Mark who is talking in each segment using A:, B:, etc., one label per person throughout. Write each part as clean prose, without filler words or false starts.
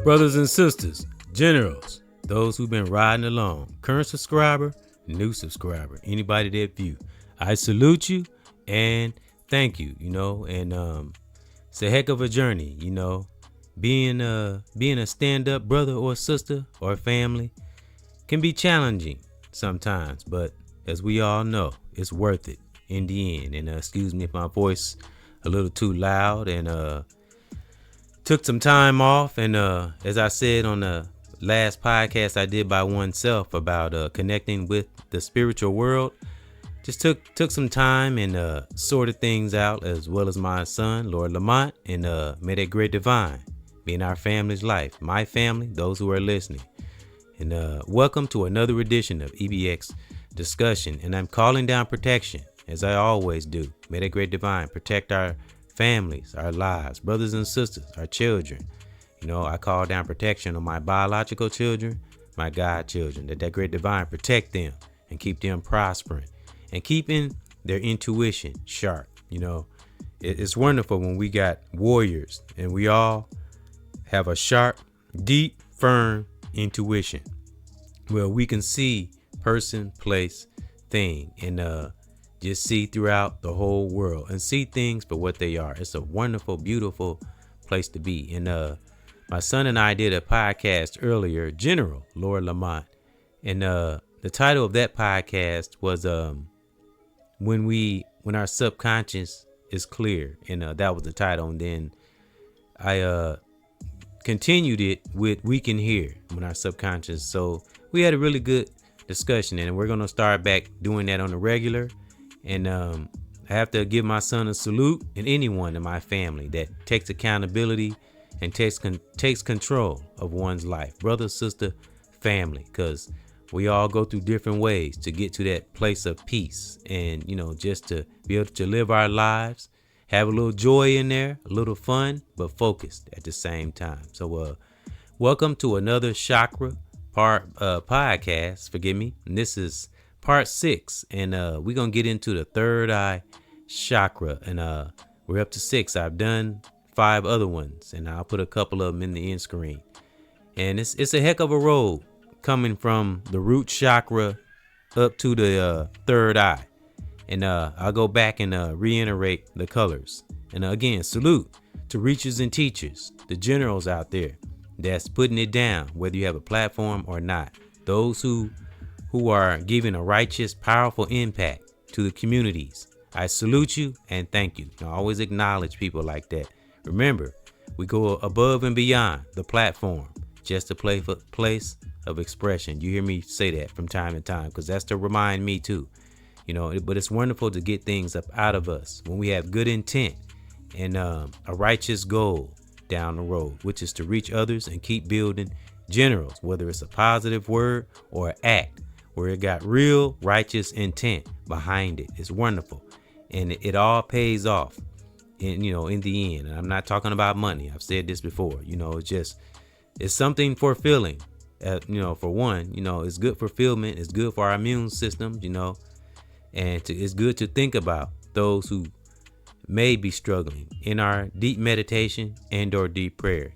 A: Brothers and sisters, generals, those who've been riding along, current subscriber, new subscriber, anybody that view, I salute you and thank you, and it's a heck of a journey, being a stand-up brother or sister or family can be challenging sometimes, but as we all know, it's worth it in the end. And excuse me if my voice a little too loud, and took some time off, and as I said on the last podcast I did by oneself about connecting with the spiritual world, just took some time and sorted things out, as well as my son Lord Lamont, and may that great divine be in our family's life, my family, those who are listening. And welcome to another edition of EBX discussion, and I'm calling down protection as I always do. May that great divine protect our families, our lives, brothers and sisters, our children. I call down protection on my biological children, my godchildren, that great divine protect them and keep them prospering and keeping their intuition sharp. It's wonderful when we got warriors and we all have a sharp, deep, firm intuition where we can see person, place, thing, and just see throughout the whole world and see things for what they are. It's a wonderful, beautiful place to be. And my son and I did a podcast earlier, General Lord Lamont, and the title of that podcast was when our subconscious is clear, and that was the title. And then I continued it with we can hear when our subconscious. So we had a really good discussion, and we're gonna start back doing that on the regular. And I have to give my son a salute, and anyone in my family that takes accountability and takes control of one's life, brother, sister, family, because we all go through different ways to get to that place of peace, and just to be able to live our lives, have a little joy in there, a little fun, but focused at the same time. So welcome to another chakra podcast, forgive me, and this is part 6, and we're gonna get into the third eye chakra, and we're up to 6. I've done 5 other ones, and I'll put a couple of them in the end screen. And it's a heck of a road coming from the root chakra up to the third eye. And I'll go back and reiterate the colors. And again, salute to reachers and teachers, the generals out there that's putting it down, whether you have a platform or not. Those who are giving a righteous, powerful impact to the communities. I salute you and thank you. I always acknowledge people like that. Remember, we go above and beyond the platform, just a place of expression. You hear me say that from time to time, because that's to remind me too. But it's wonderful to get things up out of us when we have good intent and a righteous goal down the road, which is to reach others and keep building generals, whether it's a positive word or an act where it got real righteous intent behind it. It's wonderful, and it all pays off in the end. And I'm not talking about money. I've said this before. It's something fulfilling. For one, it's good fulfillment. It's good for our immune system. And it's good to think about those who may be struggling in our deep meditation and or deep prayer.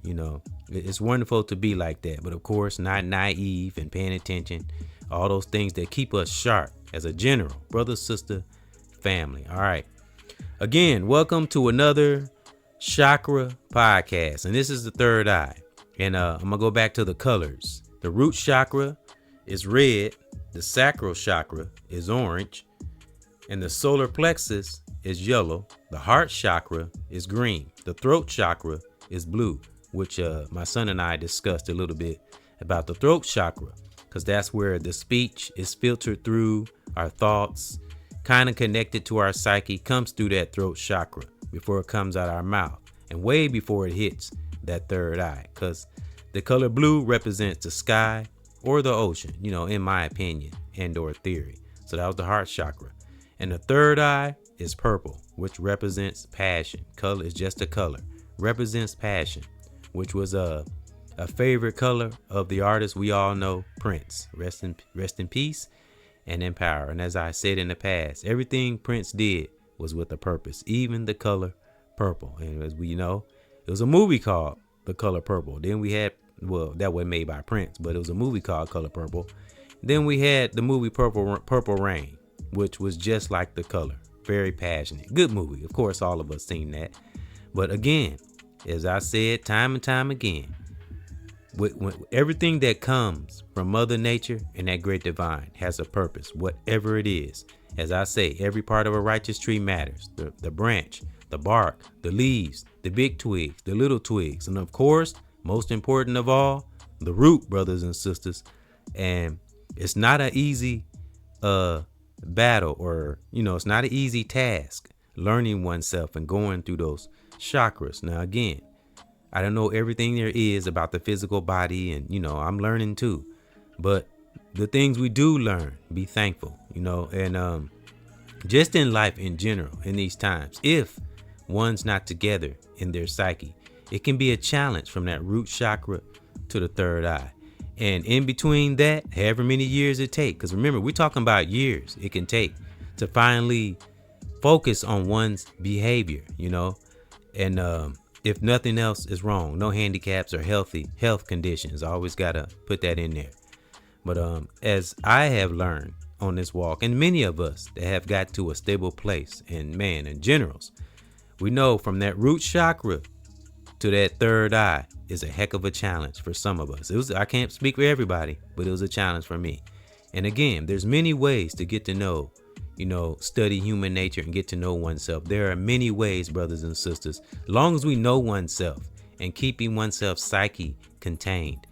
A: It's wonderful to be like that, but of course not naive and paying attention. All those things that keep us sharp as a general, brother, sister, family. All right. Again, welcome to another chakra podcast. And this is the third eye. And I'm going to go back to the colors. The root chakra is red. The sacral chakra is orange, and the solar plexus is yellow. The heart chakra is green. The throat chakra is blue, which my son and I discussed a little bit about the throat chakra, because that's where the speech is filtered through, our thoughts, kind of connected to our psyche, comes through that throat chakra before it comes out our mouth, and way before it hits that third eye, because the color blue represents the sky or the ocean, in my opinion and or theory. So that was the heart chakra. And the third eye is purple, which represents passion. Color is just a color, represents passion, which was a favorite color of the artist we all know, Prince. Rest in peace and in power. And as I said in the past, everything Prince did was with a purpose, even the color purple. And as we know, it was a movie called The Color Purple. Then we had, well, that was made by Prince, but it was a movie called Color Purple. Then we had the movie Purple Rain, which was just like the color. Very passionate. Good movie. Of course, all of us seen that. But again, as I said time and time again, with everything that comes from Mother Nature and that great divine has a purpose, whatever it is. As I say, every part of a righteous tree matters. The branch, the bark, the leaves, the big twigs, the little twigs, and of course, most important of all, the root, brothers and sisters. And it's not an easy battle, or it's not an easy task learning oneself and going through those chakras. Now again, I don't know everything there is about the physical body, and I'm learning too, but the things we do learn, be thankful, and just in life in general, in these times, if one's not together in their psyche, it can be a challenge from that root chakra to the third eye. And in between that, however many years it takes, because remember, we're talking about years it can take to finally focus on one's behavior, and if nothing else is wrong, no handicaps or health conditions, I always got to put that in there. But as I have learned on this walk, and many of us that have got to a stable place, and man, in generals, we know from that root chakra to that third eye is a heck of a challenge for some of us. I can't speak for everybody, but it was a challenge for me. And again, there's many ways to get to know, study human nature and get to know oneself. There are many ways, brothers and sisters, as long as we know oneself and keeping oneself's psyche contained.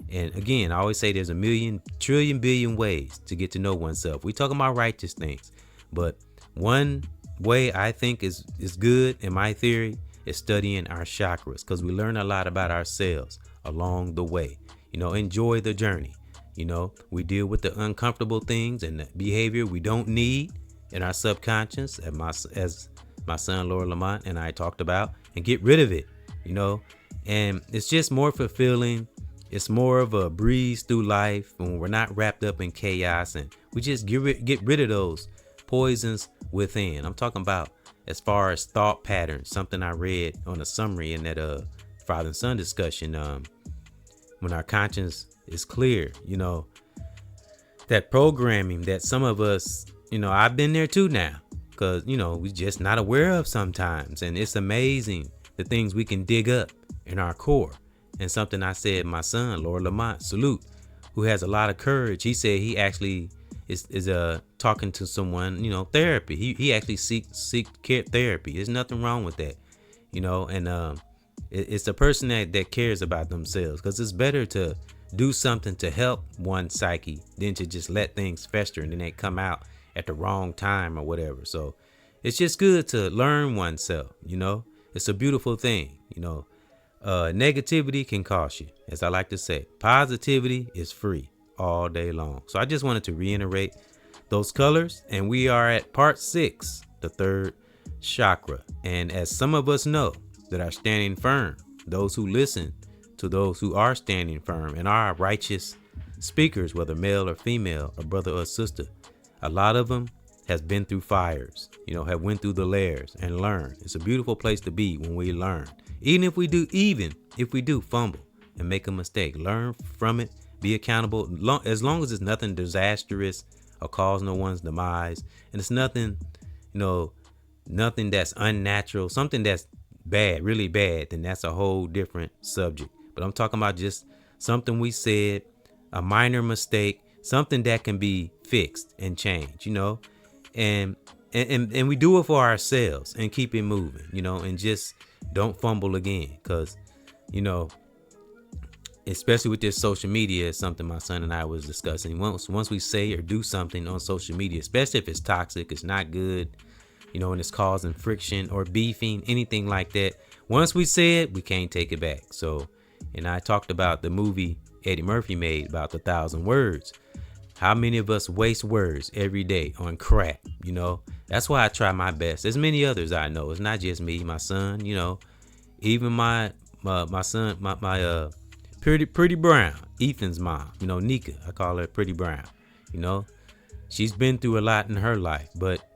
A: And again, I always say there's a million, trillion, billion ways to get to know oneself. We talking about righteous things, but one way I think is good in my theory is studying our chakras, because we learn a lot about ourselves along the way. Enjoy the journey. We deal with the uncomfortable things and the behavior we don't need in our subconscious, as my son Laura Lamont and I talked about, and get rid of it, and it's just more fulfilling. It's more of a breeze through life when we're not wrapped up in chaos, and we just get rid of those poisons within. I'm talking about as far as thought patterns, something I read on a summary in that father and son discussion. When our conscience is clear, that programming that some of us, I've been there too now, because we're just not aware of sometimes. And it's amazing the things we can dig up in our core. And something I said, my son Lord Lamont, salute, who has a lot of courage, he said he actually is talking to someone, therapy. He actually seek care therapy. There's nothing wrong with that, and it's a person that cares about themselves, because it's better to do something to help one's psyche than to just let things fester and then they come out at the wrong time or whatever. So it's just good to learn oneself. It's a beautiful thing. Negativity can cost you, as I like to say. Positivity is free all day long. So I just wanted to reiterate those colors, and we are at part 6, the third chakra. And as some of us know that are standing firm, those who listen to those who are standing firm and are righteous speakers, whether male or female, or brother or sister, a lot of them has been through fires, have went through the layers and learned. It's a beautiful place to be when we learn. Even if we do fumble and make a mistake, learn from it, be accountable, as long as it's nothing disastrous or cause no one's demise, and it's nothing, nothing that's unnatural, something that's bad, really bad, then that's a whole different subject. But I'm talking about just something we said, a minor mistake something that can be fixed and changed, and we do it for ourselves and keep it moving, and just don't fumble again. Cause, especially with this social media, is something my son and I was discussing. Once we say or do something on social media, especially if it's toxic, it's not good, and it's causing friction or beefing, anything like that. Once we say it, we can't take it back. So, and I talked about the movie Eddie Murphy made about the 1,000 words. How many of us waste words every day on crap? That's why I try my best. There's many others I know. It's not just me, my son, even my son, my Pretty Brown, Ethan's mom, Nika, I call her Pretty Brown. She's been through a lot in her life, but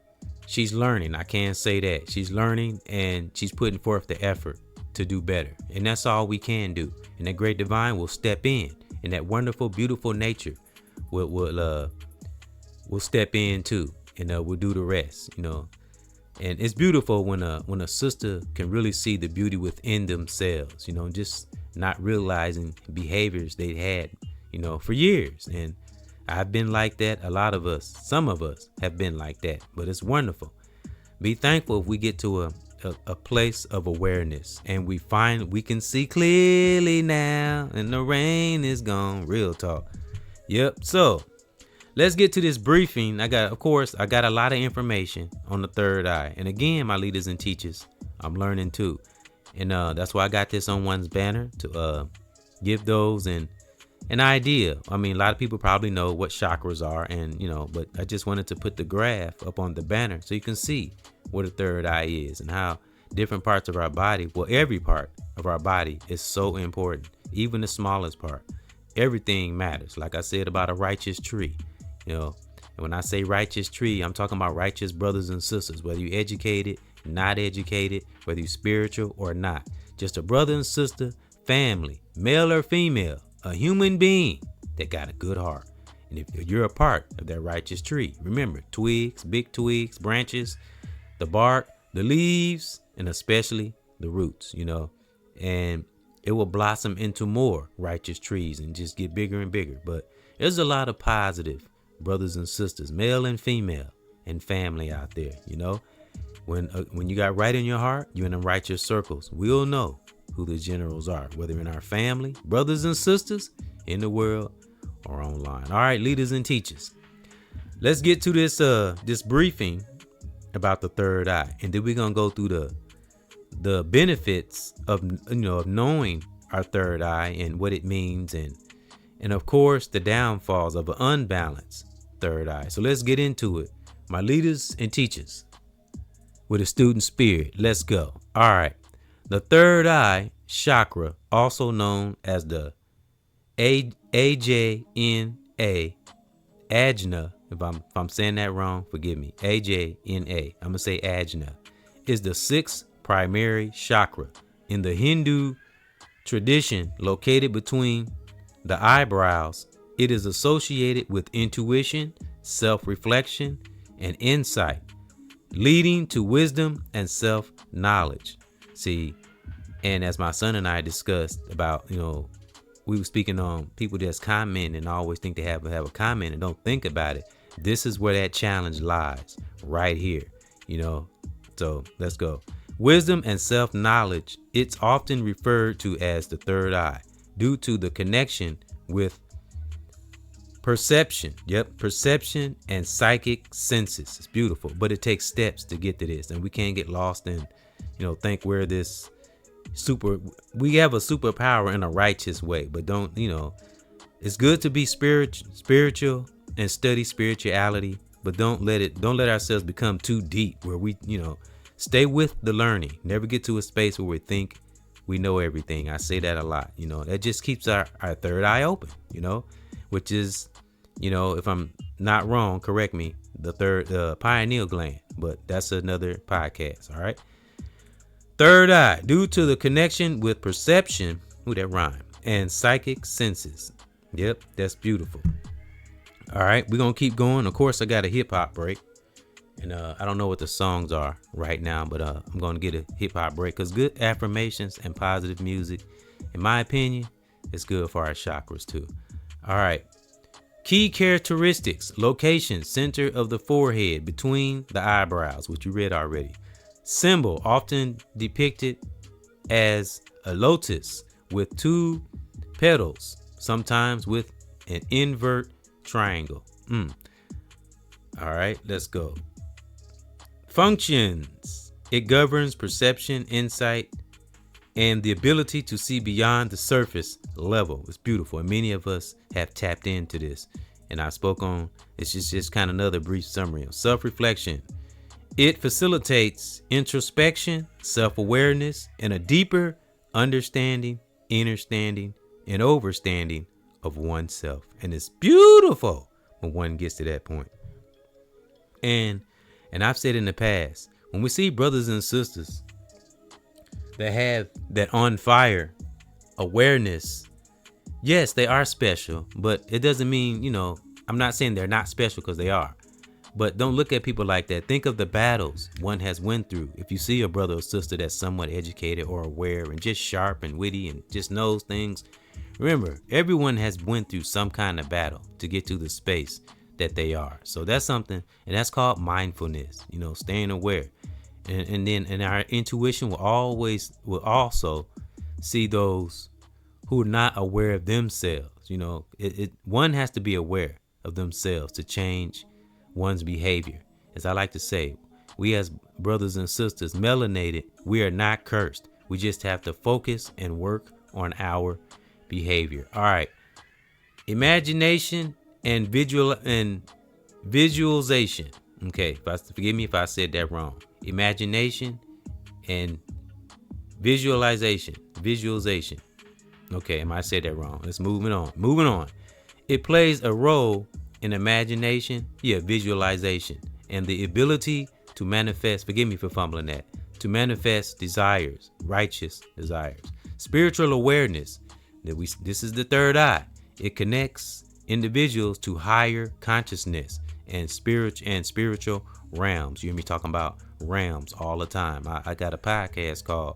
A: she's learning. I can't say that. She's learning, and she's putting forth the effort to do better. And that's all we can do. And that great divine will step in, and that wonderful, beautiful nature will step in too, and we'll do the rest, And it's beautiful when a sister can really see the beauty within themselves, just not realizing behaviors they had, for years. And I've been like that. A lot of us, some of us have been like that, but it's wonderful. Be thankful if we get to a place of awareness and we find we can see clearly now and the rain is gone. Real talk. Yep. So let's get to this briefing. I got a lot of information on the third eye. And again, my leaders and teachers, I'm learning too. And that's why I got this on one's banner to give those an idea. I mean, a lot of people probably know what chakras are, and but I just wanted to put the graph up on the banner so you can see what a third eye is and how different parts of our body, well, every part of our body is so important, even the smallest part. Everything matters. Like I said about a righteous tree, and when I say righteous tree, I'm talking about righteous brothers and sisters, whether you're educated, not educated, whether you're spiritual or not. Just a brother and sister, family, male or female, a human being that got a good heart. And if you're a part of that righteous tree, remember, twigs, big twigs, branches, the bark, the leaves, and especially the roots, and it will blossom into more righteous trees and just get bigger and bigger. But there's a lot of positive brothers and sisters, male and female, and family out there, When you got right in your heart, you're in the righteous circles. We'll know who the generals are, whether in our family, brothers and sisters, in the world, or online. All right, leaders and teachers, let's get to this briefing about the third eye, and then we're gonna go through the benefits of knowing our third eye and what it means, and of course the downfalls of an unbalanced third eye. So let's get into it, my leaders and teachers. With a student spirit, let's go. All right. The third eye chakra, also known as the AJNA, Ajna, if I'm saying that wrong, forgive me. AJNA, I'm gonna say Ajna, is the sixth primary chakra in the Hindu tradition, located between the eyebrows. It is associated with intuition, self-reflection, and insight, leading to wisdom and self-knowledge. See, and as my son and I discussed about, we were speaking on people that's comment and always think they have a comment and don't think about it. This is where that challenge lies, right here, So let's go. Wisdom and self-knowledge. It's often referred to as the third eye due to the connection with perception. Yep, perception and psychic senses. It's beautiful, but it takes steps to get to this, and we can't get lost and think we're this we have a superpower in a righteous way, but don't, it's good to be spiritual and study spirituality, but don't let ourselves become too deep where we, stay with the learning. Never get to a space where we think we know everything. I say that a lot, that just keeps our third eye open, which is, if I'm not wrong, correct me, the pineal gland, but that's another podcast. All right. Third eye, due to the connection with perception, that rhyme, and psychic senses. Yep, that's beautiful. All right, we're going to keep going. Of course, I got a hip hop break, and I don't know what the songs are right now, but I'm going to get a hip hop break because good affirmations and positive music, in my opinion, is good for our chakras too. All right, Key characteristics: location, center of the forehead, between the eyebrows, which you read already. Symbol, often depicted as a lotus with two petals, sometimes with an invert triangle. All right, let's go. Functions: it governs perception, insight, and the ability to see beyond the surface level. It's beautiful, and many of us have tapped into this, and I spoke on it's just kind of another brief summary of self-reflection. It facilitates introspection, self-awareness, and a deeper understanding, understanding, and overstanding of oneself. And it's beautiful when one gets to that point. And I've said in the past, when we see brothers and sisters that have that on fire awareness, yes, they are special, but it doesn't mean, I'm not saying they're not special, because they are. But don't look at people like that. Think of the battles one has went through. If you see a brother or sister that's somewhat educated or aware and just sharp and witty and just knows things, remember, everyone has went through some kind of battle to get to the space that they are. So that's something, and that's called mindfulness, staying aware. And then our intuition will also see those who are not aware of themselves. One has to be aware of themselves to change one's behavior. As I like to say, we as brothers and sisters, melanated, we are not cursed. We just have to focus and work on our behavior. All right. Imagination and visualization. Okay, forgive me if I said that wrong. Imagination and visualization. Okay, I might say that wrong. Let's moving on. It plays a role in imagination, visualization, and the ability to manifest, forgive me for fumbling that, to manifest desires, righteous desires. Spiritual awareness, this is the third eye. It connects individuals to higher consciousness and spiritual realms. You hear me talking about realms all the time. I got a podcast called,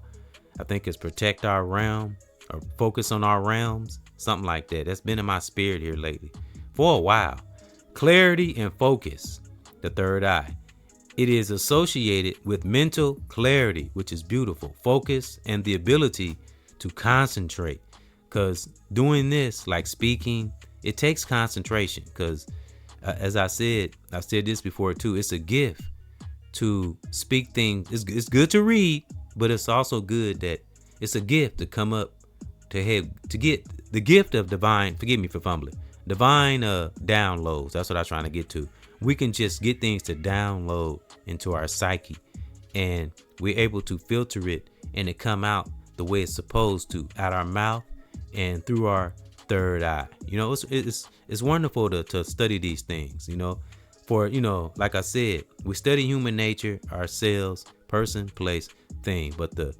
A: I think it's Protect Our Realm or Focus on Our Realms, something like that. That's been in my spirit here lately for a while. Clarity and focus, the third eye. It is associated with mental clarity, which is beautiful. Focus and the ability to concentrate, because doing this, like speaking, it takes concentration, because as I've said this before too, it's a gift to speak things. It's good to read, but it's also good that it's a gift to come up to get the gift of divine, forgive me for fumbling, divine downloads. That's what I'm trying to get to. We can just get things to download into our psyche, and we're able to filter it and it come out the way it's supposed to, out our mouth and through our third eye. It's wonderful to study these things, for, like I said, we study human nature, ourselves, person, place, thing. But the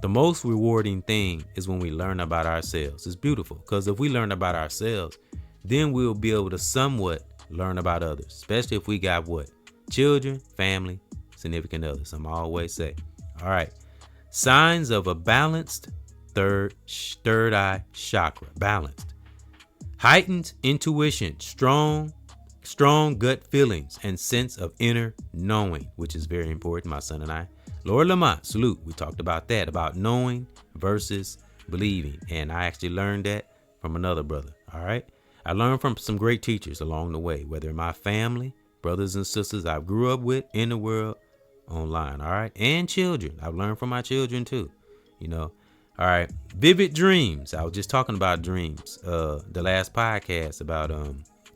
A: most rewarding thing is when we learn about ourselves. It's beautiful, because if we learn about ourselves, then we'll be able to somewhat learn about others, especially if we got children, family, significant others. I'm always say. All right. Signs of a balanced third eye chakra. Balanced. Heightened intuition, strong gut feelings, and sense of inner knowing, which is very important, my son and I. Lord Lamont, salute. We talked about that, about knowing versus believing. And I actually learned that from another brother. All right. I learned from some great teachers along the way, whether in my family, brothers and sisters I grew up with in the world, online. All right. And children. I've learned from my children too. All right. Vivid dreams. I was just talking about dreams. The last podcast about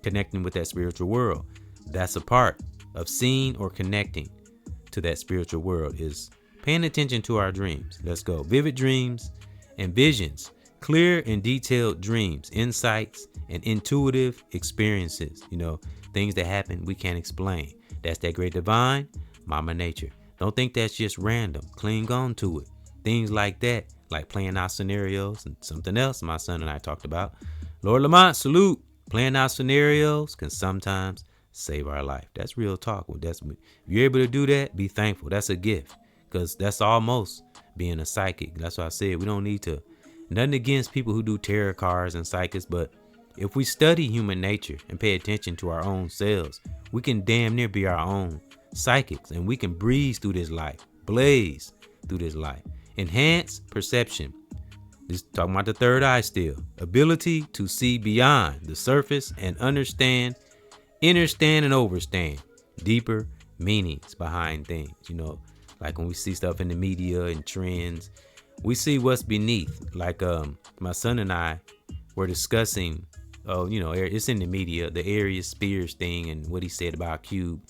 A: connecting with that spiritual world. That's a part of seeing or connecting to that spiritual world, is paying attention to our dreams. Let's go. Vivid dreams and visions. Clear and detailed dreams, insights, and intuitive experiences. Things that happen we can't explain. That's that great divine, Mama Nature. Don't think that's just random. Cling on to it. Things like that, like playing out scenarios, and something else my son and I talked about. Lord Lamont, salute. Playing out scenarios can sometimes save our life. That's real talk. If you're able to do that, be thankful. That's a gift, because that's almost being a psychic. That's why I said we don't need to. Nothing against people who do tarot cards and psychics, but If we study human nature and pay attention to our own selves, we can damn near be our own psychics, and we can breeze through this life, blaze through this life. Enhance perception. This talking about the third eye still. Ability to see beyond the surface and understand, understand and overstand deeper meanings behind things. Like when we see stuff in the media and trends, we see what's beneath. Like my son and I were discussing, it's in the media, the Aries Spears thing and what he said about Cube.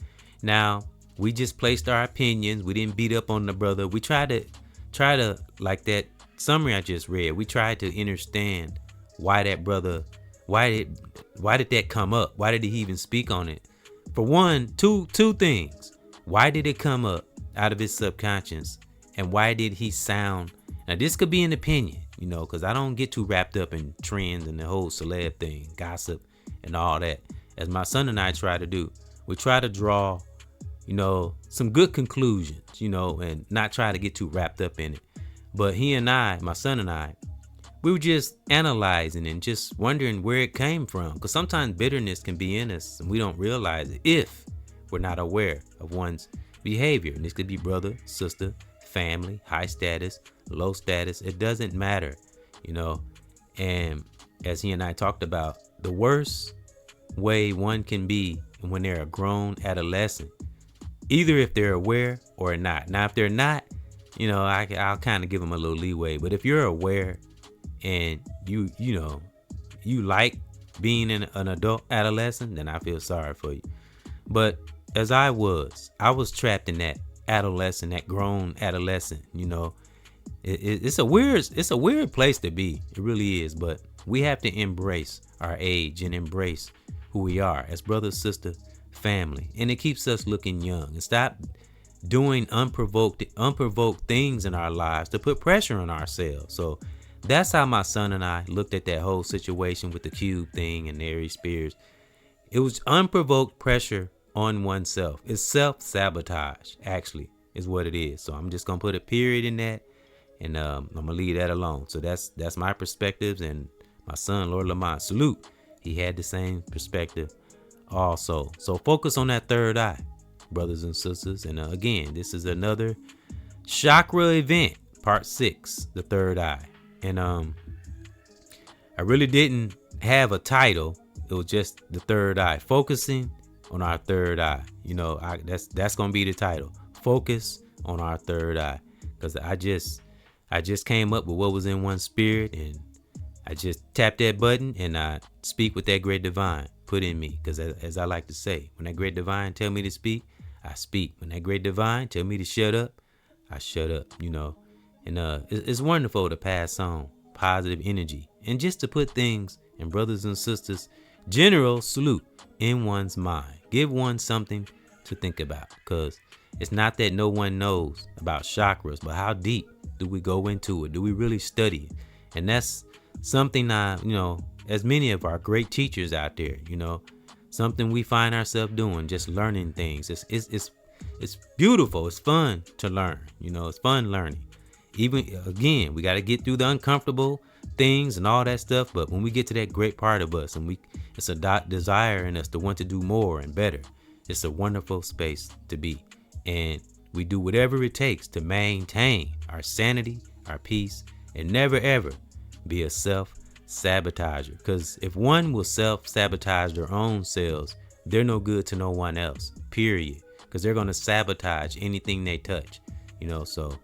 A: Now, we just placed our opinions. We didn't beat up on the brother. We try to like that summary I just read. We tried to understand why that brother, why did that come up? Why did he even speak on it? For one, two things. Why did it come up out of his subconscious? And why did he sound? Now this could be an opinion, because I don't get too wrapped up in trends and the whole celeb thing, gossip and all that. As my son and I try to do, we try to draw, some good conclusions, and not try to get too wrapped up in it. But he and I, my son and I, we were just analyzing and just wondering where it came from. Because sometimes bitterness can be in us and we don't realize it if we're not aware of one's behavior. And this could be brother, sister, family, high status, low status. It doesn't matter, And as he and I talked about, the worst way one can be when they're a grown adolescent, either if they're aware or not. Now, if they're not, I'll kind of give them a little leeway. But if you're aware and you like being an adult adolescent, then I feel sorry for you. But as I was trapped in that adolescent, that grown adolescent, it's a weird place to be. It really is. But we have to embrace our age and embrace who we are as brother, sister, family. And it keeps us looking young, and stop doing unprovoked things in our lives to put pressure on ourselves. So that's how my son and I looked at that whole situation with the Cube thing and Aries Spears. It was unprovoked pressure on oneself. It's self-sabotage, actually, is what it is. So I'm just gonna put a period in that, and I'm gonna leave that alone. So that's my perspectives. And my son, Lord Lamont, salute, he had the same perspective also. So focus on that third eye, brothers and sisters. And again, this is another chakra event, part 6, the third eye. And I really didn't have a title. It was just the third eye, focusing on our third eye. That's gonna be the title, focus on our third eye. Because I just came up with what was in one spirit, and I just tap that button and I speak with that great divine put in me. Because as I like to say, when that great divine tell me to speak, I speak. When that great divine tell me to shut up, I shut up. And it's wonderful to pass on positive energy and just to put things in brothers and sisters general salute in one's mind. Give one something to think about, because it's not that no one knows about chakras, but how deep do we go into it? Do we really study it? And that's something as many of our great teachers out there, something we find ourselves doing, just learning things. It's beautiful. It's fun to learn. It's fun learning. Even again, we got to get through the uncomfortable things and all that stuff. But when we get to that great part of us, and it's a desire in us to want to do more and better. It's a wonderful space to be. And we do whatever it takes to maintain our sanity, our peace, and never ever be a self-sabotager. Because if one will self-sabotage their own selves, they're no good to no one else, period. Because they're going to sabotage anything they touch, so,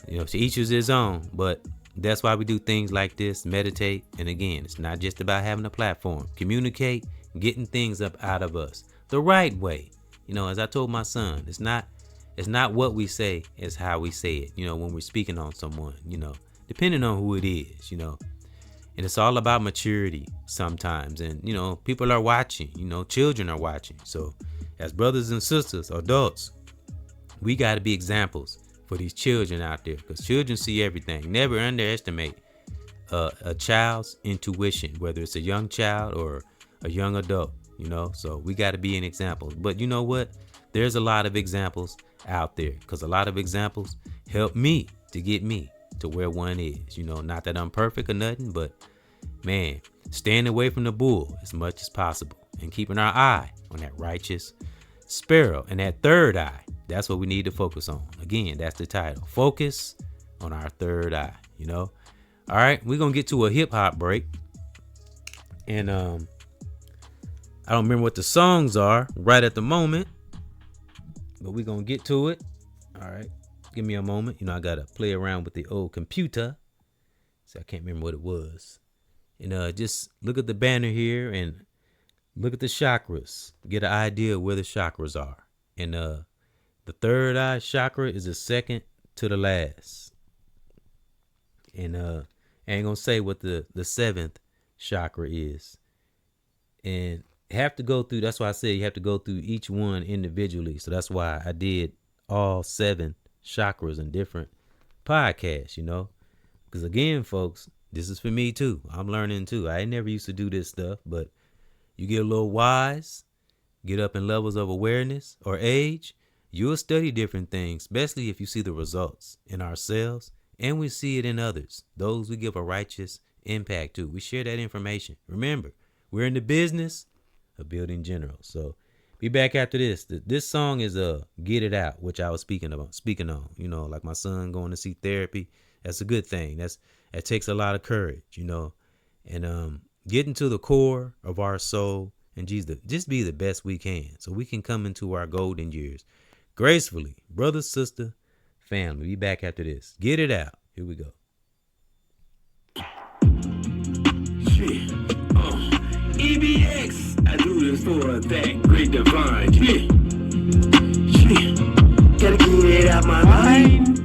A: to each is his own. But that's why we do things like this, meditate. And again, it's not just about having a platform. Communicate, getting things up out of us the right way. As I told my son, it's not what we say, it's how we say it, when we're speaking on someone, depending on who it is, and it's all about maturity sometimes. And, people are watching, children are watching. So as brothers and sisters, adults, we got to be examples for these children out there, because children see everything. Never underestimate a child's intuition, whether it's a young child or a young adult, so we got to be an example. But you know what? There's a lot of examples out there, because a lot of examples help me to get me to where one is. Not that I'm perfect or nothing, but Man, staying away from the bull as much as possible and keeping our eye on that righteous sparrow and that third eye. That's what we need to focus on. Again, that's the title. Focus on our third eye, All right, we're going to get to a hip hop break. And I don't remember what the songs are right at the moment, but we're going to get to it. All right, give me a moment. I got to play around with the old computer. So I can't remember what it was. And just look at the banner here and look at the chakras. Get an idea of where the chakras are. And the third eye chakra is the second to the last. And I ain't gonna say what the seventh chakra is. And have to go through, that's why I said you have to go through each one individually. So that's why I did all 7 chakras in different podcasts, Because again, folks, this is for me too. I'm learning too. I never used to do this stuff, but you get a little wise, get up in levels of awareness or age, you'll study different things, especially if you see the results in ourselves and we see it in others. Those we give a righteous impact to. We share that information. Remember, we're in the business of building generals. So be back after this. This song is Get It Out, which I was speaking on. Like my son going to see therapy. That's a good thing. That takes a lot of courage, and getting to the core of our soul and just be the best we can so we can come into our golden years gracefully. Brother, sister, family. Be back after this. Get it out. Here we go.
B: Shit. EBX. I do this for that great divine. Shit. Gotta get it out my mind.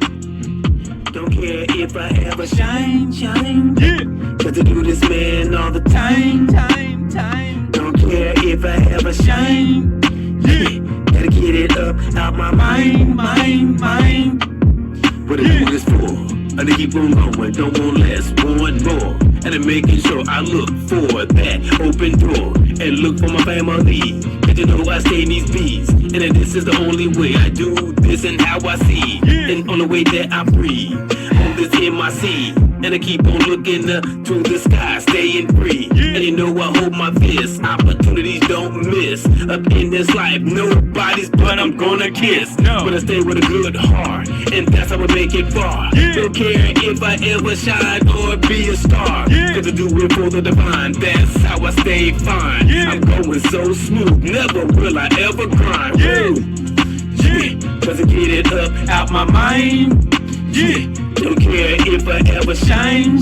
B: Don't care if I ever shine. Yeah. Cause I do this, man, all the time. Don't care if I ever shine. Yeah. Gotta get it up out my mind. What I do this for? I to keep on going, don't want less, want more. And I'm making sure I look for that open door and look for my family. Cause I stay in these beats. And then this is the only way I do this and how I see. And on the way that I breathe, on this in my seed. And I keep on looking up to the sky, staying free. And I hold my fist, opportunities don't miss. Up in this life, nobody's but I'm gonna kiss. But I stay with a good heart, and that's how I make it far. Don't care if I ever shine or be a star. Cause I do it for the divine, that's how I stay fine. I'm going so smooth, never will I ever grind. Cause I get it up out my mind. Don't care if I ever shine.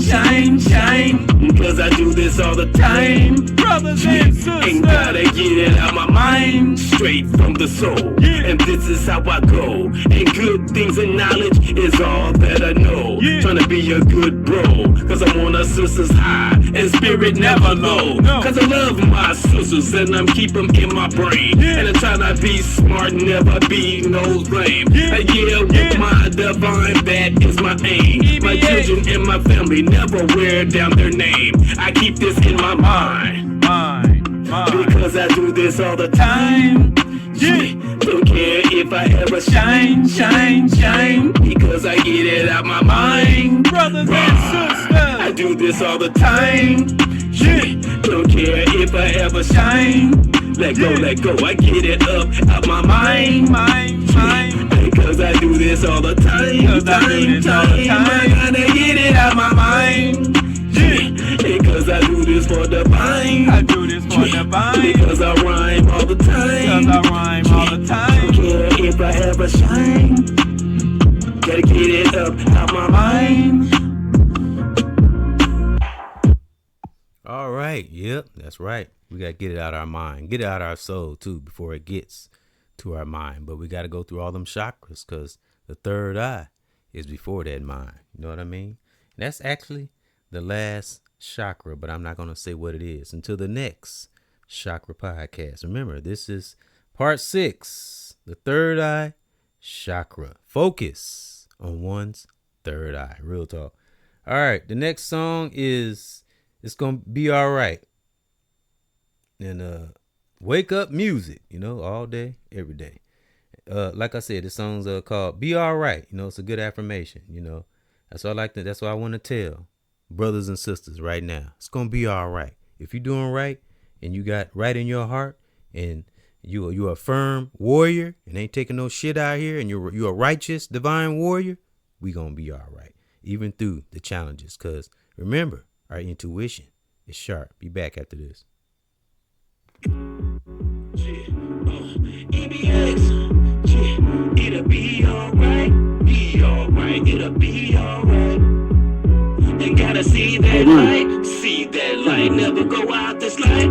B: Cause I do this all the time. Brothers and sisters. Ain't gotta get it out my mind. Straight from the soul. And this is how I go. And good things and knowledge is all that I know. Trying to be a good bro. Cause I'm on a sister's high. And spirit never low. Cause I love my sisters and I'm keep them in my brain. And I'm trying to be smart, never be no blame. With my divine, that is my aim. EBX. My children and my family never wear down their name. I keep this in my mind. Because I do this all the time. Don't care if I ever shine. Because I get it out my mind. Brothers and sisters. I do this all the time. Don't care if I ever shine. Let go, I get it up out my mind. Because I do this all the time. I gotta get it out my mind. Because I do this for divine. Because I rhyme all the time. Don't care if I ever shine. Gotta get it up out my mind.
A: All right. Yep, that's right. We got to get it out of our mind. Get it out of our soul, too, before it gets to our mind. But we got to go through all them chakras because the third eye is before that mind. You know what I mean? And that's actually the last chakra, but I'm not going to say what it is until the next chakra podcast. Remember, this is part 6, the third eye chakra. Focus on one's third eye. Real talk. All right. The next song is It's Gonna Be All Right. And wake up music, all day, every day. Like I said, the song's called Be All Right. It's a good affirmation, That's what I like to, that's what I want to tell brothers and sisters, right now. It's gonna be all right. If you're doing right and you got right in your heart and you're a firm warrior and ain't taking no shit out here and you're a righteous divine warrior, we gonna be all right, even through the challenges. Cause remember, our intuition is sharp. Be back after this.
B: EBX, it'll be alright, it'll be alright. And gotta see that light, never go out this light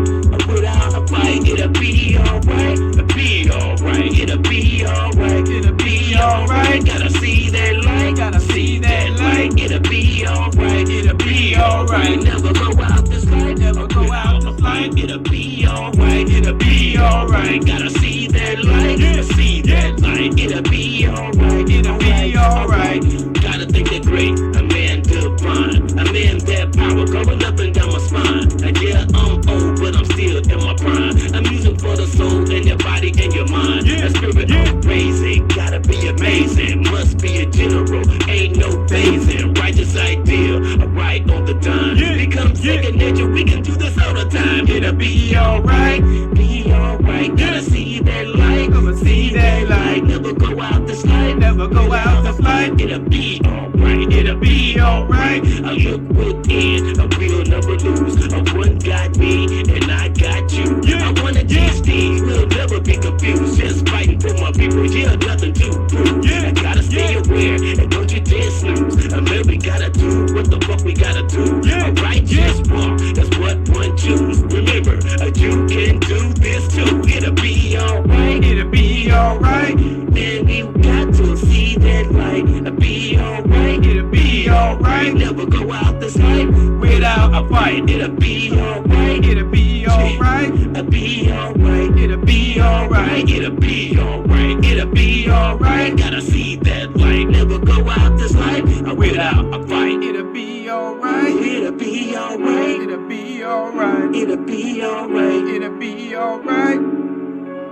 B: without a fight. It'll be alright, it'll be alright, it'll be alright, it'll be alright. Gotta see that light, it'll be alright, it'll be alright. Never go out this light, never go out the fight. It'll be alright, it'll be alright. Gotta see that light, it'll be alright, it'll be alright. Gotta think that great, a man divine, a man that power going up and down my spine. Yeah, I'm old, but I'm still in my prime. I'm using for the soul and your body and your mind. A spirit of raising, gotta be amazing. Must be a general, ain't no phasing. Righteous idea, right on the dime. Become second nature, we can do this all the time. It'll be alright, be alright. Gotta see that light, see that light. Never go out this light, never go out this light. It'll be alright, it'll be alright. I look within, a real number lose. A one got me, and I got you. I wanna chase these, we'll never be confused. Just fighting for my people, nothing to prove. I gotta stay aware, and don't you dare snooze. I mean, we gotta do what the fuck we gotta do. A righteous walk, that's what one choose. Remember, you can do this too. It'll be alright, it'll be alright. Man, we got to see that light. It'll be alright, it'll be alright. Never go out this light without a fight. It'll be alright, it'll be alright. It'll be alright, it'll be alright. It'll be alright, it'll be alright. Gotta see that light. Never go out this light without a fight. It'll be alright, it'll be alright. It'll be alright, it'll be alright. It'll be alright.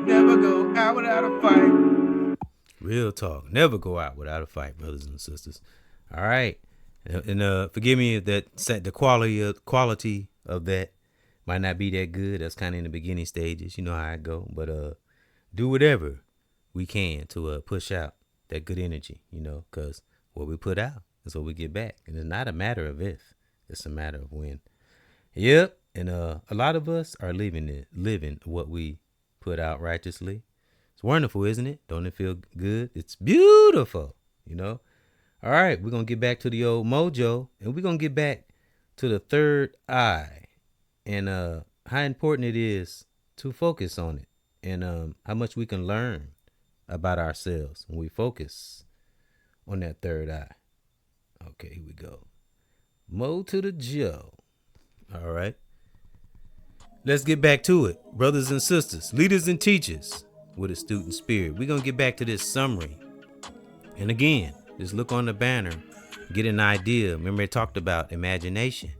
B: Never go out without a fight.
A: Real talk. Never go out without a fight, brothers and sisters. All right. And forgive me if the quality of that might not be that good. That's kind of in the beginning stages. You know how I go. But do whatever we can to push out that good energy, because what we put out is what we get back. And it's not a matter of if, it's a matter of when. Yep. And a lot of us are living what we put out righteously. It's wonderful, isn't it? Don't it feel good? It's beautiful, All right, we're going to get back to the old mojo, and we're going to get back to the third eye and how important it is to focus on it and how much we can learn about ourselves when we focus on that third eye. Okay, here we go. Mo to the Joe. All right. Let's get back to it. Brothers and sisters, leaders and teachers with a student spirit. We're going to get back to this summary. And again, just look on the banner, get an idea. Remember, I talked about imagination.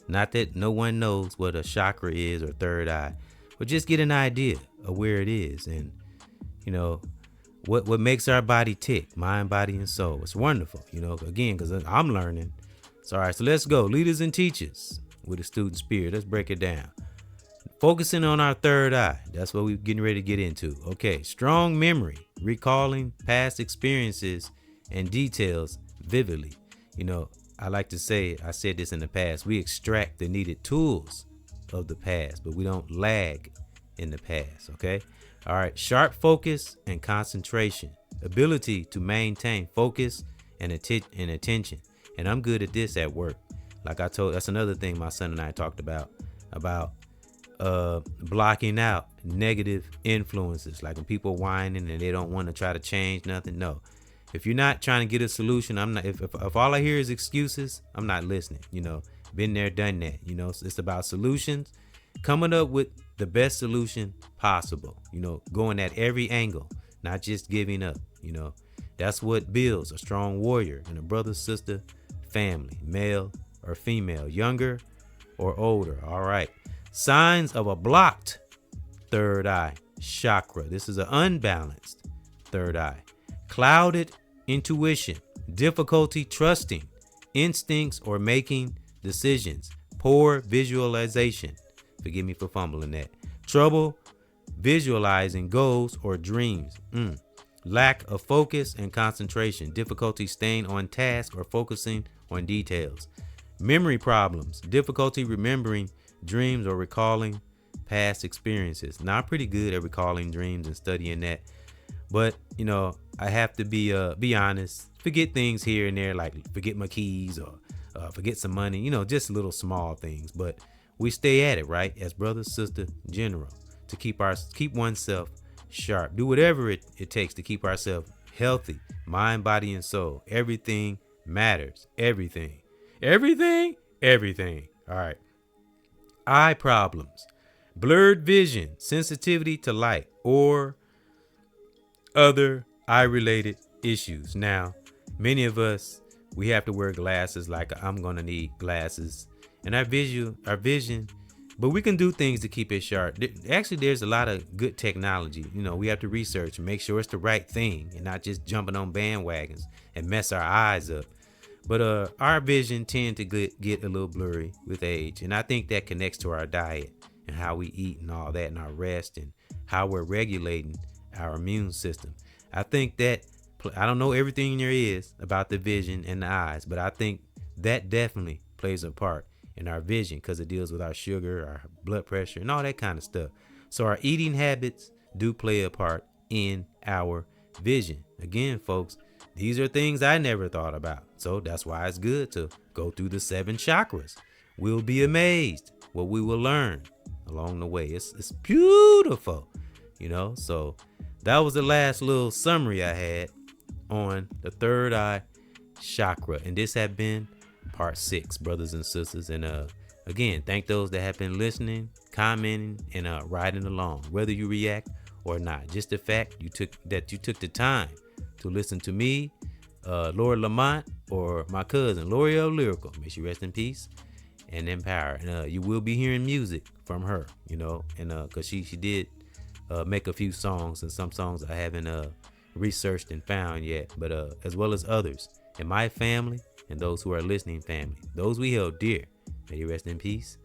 A: Not that no one knows what a chakra is or third eye, but just get an idea of where it is and, what makes our body tick, mind, body, and soul. It's wonderful, again, because I'm learning. So, all right, so let's go. Leaders and teachers with a student spirit. Let's break it down. Focusing on our third eye. That's what we're getting ready to get into. Okay. Strong memory, recalling past experiences and details vividly. I like to say, I said this in the past, we extract the needed tools of the past, but we don't lag in the past. Okay. All right. Sharp focus and concentration, ability to maintain focus and attention. And I'm good at this at work. Like I told, that's another thing my son and I talked about blocking out negative influences. Like when people whining and they don't want to try to change nothing. No, if you're not trying to get a solution, I'm not. If all I hear is excuses, I'm not listening. Been there, done that. It's about solutions, coming up with the best solution possible. Going at every angle, not just giving up. That's what builds a strong warrior and a brother, sister, family, male or female, younger or older. All right. Signs of a blocked third eye chakra. This is an unbalanced third eye. Clouded intuition, difficulty trusting instincts or making decisions, poor visualization. Forgive me for fumbling that. Trouble visualizing goals or dreams. Lack of focus and concentration, difficulty staying on task or focusing on details. Memory problems, difficulty remembering dreams or recalling past experiences. Now, I'm pretty good at recalling dreams and studying that, but I have to be honest. Forget things here and there, like forget my keys or forget some money. Just little small things. But we stay at it, right? As brother, sister, general, to keep oneself sharp. Do whatever it takes to keep ourselves healthy, mind, body, and soul. Everything matters. Everything. All right. Eye problems, blurred vision, sensitivity to light, or other eye-related issues. Now, many of us, we have to wear glasses. Like I'm gonna need glasses, and our vision. But we can do things to keep it sharp. Actually, there's a lot of good technology. We have to research and make sure it's the right thing and not just jumping on bandwagons and mess our eyes up. But our vision tend to get a little blurry with age. And I think that connects to our diet and how we eat and all that, and our rest and how we're regulating our immune system. I think that, I don't know everything there is about the vision and the eyes, but I think that definitely plays a part in our vision because it deals with our sugar, our blood pressure, and all that kind of stuff. So our eating habits do play a part in our vision. Again, folks, these are things I never thought about. So that's why it's good to go through the 7 chakras. We'll be amazed what we will learn along the way. It's beautiful, So that was the last little summary I had on the third eye chakra. And this had been part 6, brothers and sisters. And again, thank those that have been listening, commenting, and riding along, whether you react or not. Just the fact you took the time to listen to me, Lord Lamont, or my cousin L'Oreal Lyrical. May she rest in peace and empower. And you will be hearing music from her, and because she did make a few songs, and some songs I haven't researched and found yet, but as well as others in my family and those who are listening family, those we held dear. May you rest in peace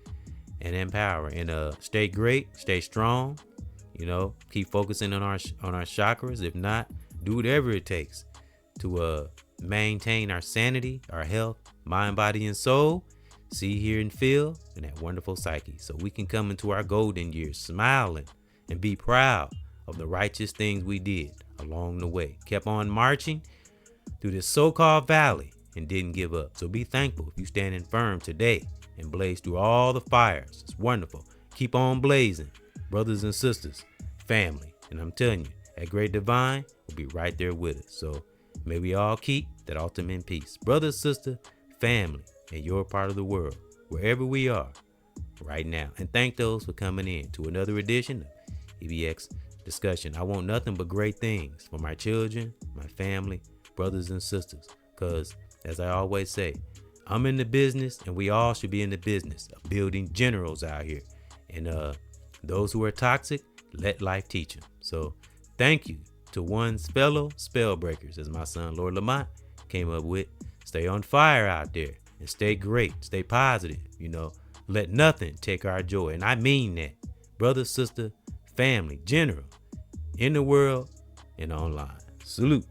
A: and empower. And stay great, stay strong. Keep focusing on our chakras. If not, do whatever it takes to maintain our sanity, our health, mind, body, and soul. See, hear, and feel in that wonderful psyche, so we can come into our golden years smiling and be proud of the righteous things we did along the way. Kept on marching through this so-called valley and didn't give up. So be thankful if you standing firm today and blaze through all the fires. It's wonderful. Keep on blazing, brothers and sisters, family. And I'm telling you, that great divine will be right there with us. So may we all keep that ultimate peace. Brother, sister, family, in your part of the world, wherever we are right now. And thank those for coming in to another edition of EBX Discussion. I want nothing but great things for my children, my family, brothers and sisters. Because, as I always say, I'm in the business, and we all should be in the business of building generals out here. And those who are toxic, let life teach them. So thank you to one's fellow spell breakers, as my son Lord Lamont came up with. Stay on fire out there and stay great, stay positive. Let nothing take our joy. And I mean that. Brother, sister, family, general, in the world and online. Salute.